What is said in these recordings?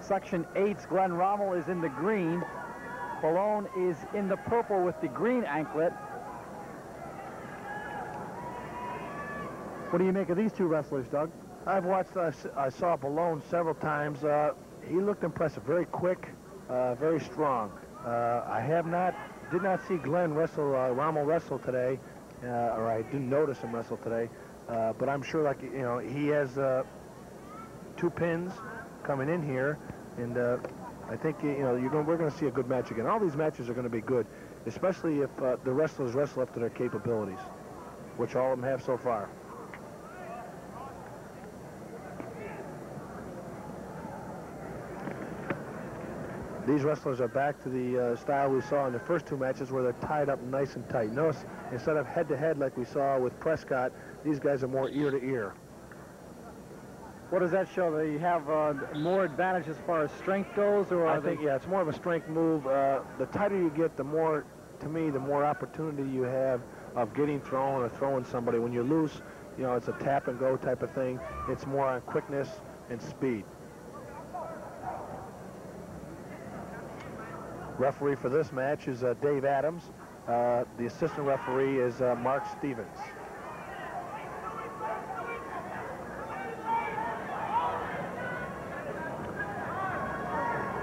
Section 8's Glenn Rommel is in the green. Billone is in the purple with the green anklet. What do you make of these two wrestlers, Doug? I've watched, I saw Billone several times. He looked impressive, very quick, very strong. Did not see Glenn Rommel wrestle today, or I didn't notice him wrestle today. But I'm sure, like, you know, he has 2 pins coming in here, and I think, you know, we're going to see a good match again. All these matches are going to be good, especially if the wrestlers wrestle up to their capabilities, which all of them have so far. These wrestlers are back to the style we saw in the first 2 matches where they're tied up nice and tight. Notice, instead of head-to-head like we saw with Prescott, these guys are more ear-to-ear. What does that show? They have more advantage as far as strength goes? Or I think, yeah, it's more of a strength move. The tighter you get, the more, to me, the more opportunity you have of getting thrown or throwing somebody. When you're loose, you know, it's a tap-and-go type of thing. It's more on quickness and speed. Referee for this match is Dave Adams. The assistant referee is Mark Stevens.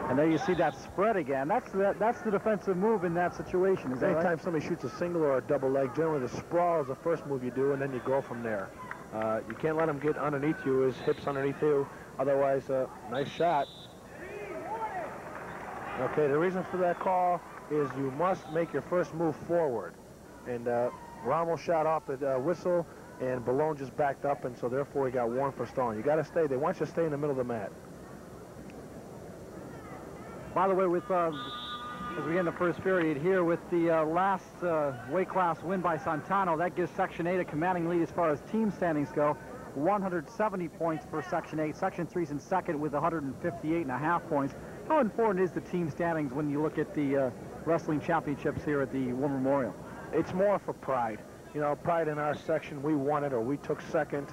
And there you see that spread again. That's the defensive move in that situation. Is that right? Anytime somebody shoots a single or a double leg, generally the sprawl is the first move you do, and then you go from there. You can't let him get underneath you, his hips underneath you. Otherwise, nice shot. Okay, the reason for that call is you must make your first move forward. And Rommel shot off the whistle, and Billone just backed up, and so therefore he got warned for stalling. You got to stay. They want you to stay in the middle of the mat. By the way, with as we end the first period here, with the last weight class win by Santano, that gives Section 8 a commanding lead as far as team standings go. 170 points for Section 8. Section 3's in second with 158.5 points. How important is the team standings when you look at the wrestling championships here at the War Memorial? It's more for pride. You know, pride in our section. We won it, or we took second.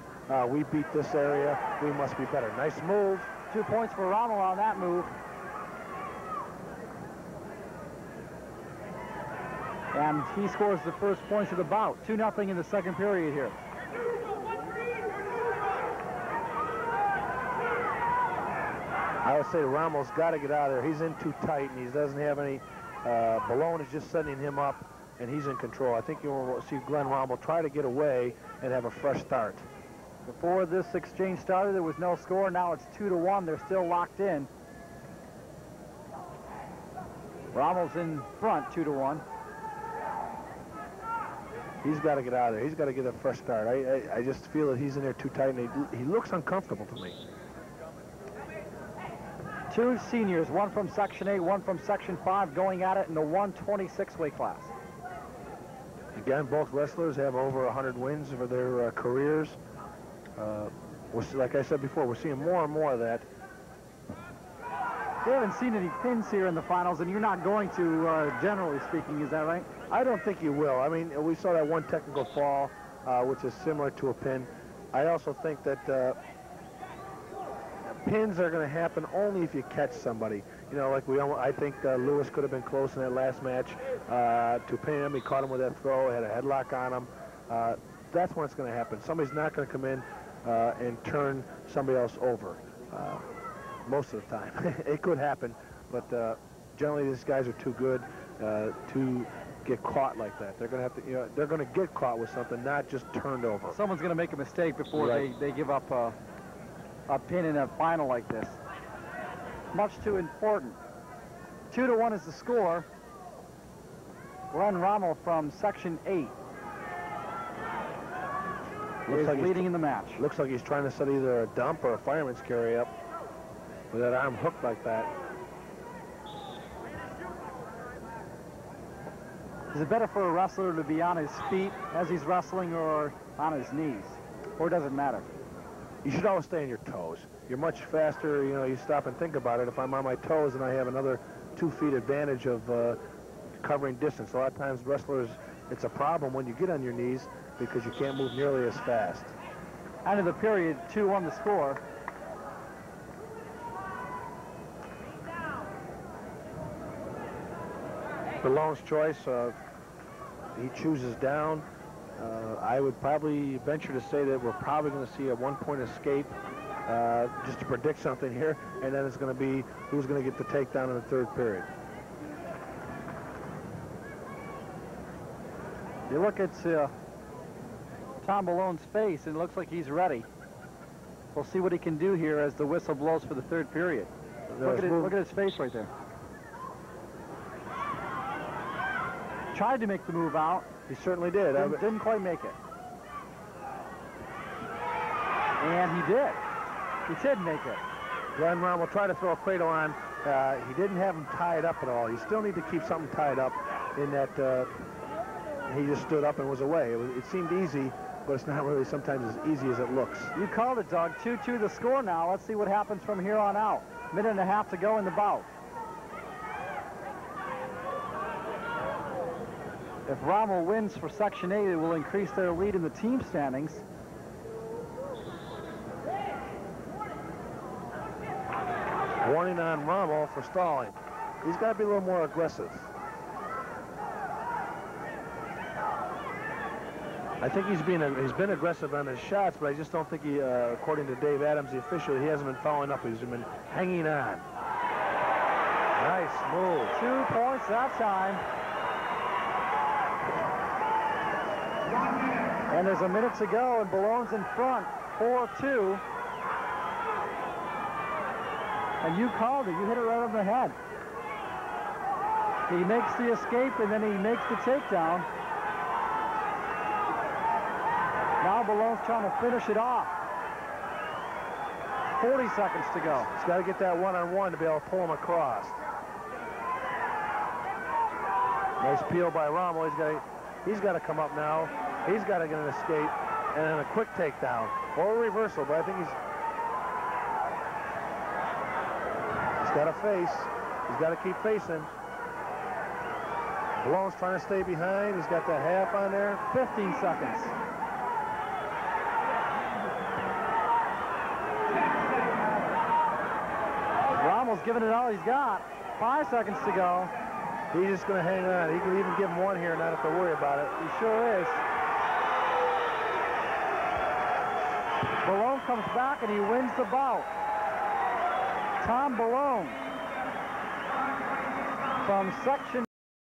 We beat this area. We must be better. Nice move. 2 points for Rommel on that move. And he scores the first points of the bout. 2-0 in the second period here. I would say Rommel's got to get out of there. He's in too tight, and he doesn't have any. Billone is just setting him up, and he's in control. I think you'll see Glenn Rommel try to get away and have a fresh start. Before this exchange started, there was no score. Now it's 2-1. They're still locked in. Rommel's in front, 2-1. He's got to get out of there. He's got to get a fresh start. I just feel that he's in there too tight, and he looks uncomfortable to me. 2 seniors, one from Section 8, one from Section 5, going at it in the 126 weight class. Again, both wrestlers have over 100 wins for their careers. Like I said before, we're seeing more and more of that. We haven't seen any pins here in the finals, and you're not going to, generally speaking, is that right? I don't think you will. I mean, we saw that one technical fall, which is similar to a pin. I also think that pins are going to happen only if you catch somebody. You know, like I think Lewis could have been close in that last match to pin him. He caught him with that throw, had a headlock on him. That's when it's going to happen. Somebody's not going to come in and turn somebody else over most of the time. It could happen, but generally these guys are too good to get caught like that. They're going to have to, you know, they're going to get caught with something, not just turned over. Someone's going to make a mistake before they give up a pin in a final like this. Much too important. 2-1 is the score. Glenn Rommel from Section 8 is leading in the match. Looks like he's trying to set either a dump or a fireman's carry up with that arm hooked like that. Is it better for a wrestler to be on his feet as he's wrestling or on his knees? Or does it matter? You should always stay on your toes. You're much faster, you know, you stop and think about it. If I'm on my toes and I have another 2 feet advantage of covering distance, a lot of times wrestlers, it's a problem when you get on your knees because you can't move nearly as fast. End of the period, 2-1 the score. Billone's choice. He chooses down. I would probably venture to say that we're probably going to see a one-point escape, just to predict something here, and then it's going to be who's going to get the takedown in the third period. You look at Tom Billone's face, and it looks like he's ready. We'll see what he can do here as the whistle blows for the third period. Look at his face right there. Tried to make the move out. He certainly did. Didn't quite make it. And he did. He did make it. Glenn Rommel tried to throw a cradle on. He didn't have him tied up at all. You still need to keep something tied up in that. He just stood up and was away. It seemed easy, but it's not really sometimes as easy as it looks. You called it, Doug. 2-2 the score now. Let's see what happens from here on out. Minute and a half to go in the bout. If Rommel wins for Section 8, it will increase their lead in the team standings. Warning on Rommel for stalling. He's got to be a little more aggressive. I think he's been aggressive on his shots, but I just don't think he, according to Dave Adams, the official, he hasn't been following up. He's been hanging on. Nice move. 2 points that time. And there's a minute to go, and Billone's in front, 4-2. And you called it. You hit it right on the head. He makes the escape, and then he makes the takedown. Now Billone's trying to finish it off. 40 seconds to go. He's got to get that one-on-one to be able to pull him across. Nice peel by Rommel. He's got to come up now. He's got to get an escape and then a quick takedown or a reversal, but I think he's got to face. He's got to keep facing. Billone's trying to stay behind. He's got that half on there. 15 seconds. Rommel's giving it all he's got. 5 seconds to go. He's just going to hang on. He can even give him one here and not have to worry about it. He sure is. Billone comes back and he wins the bout. Tom Billone from Section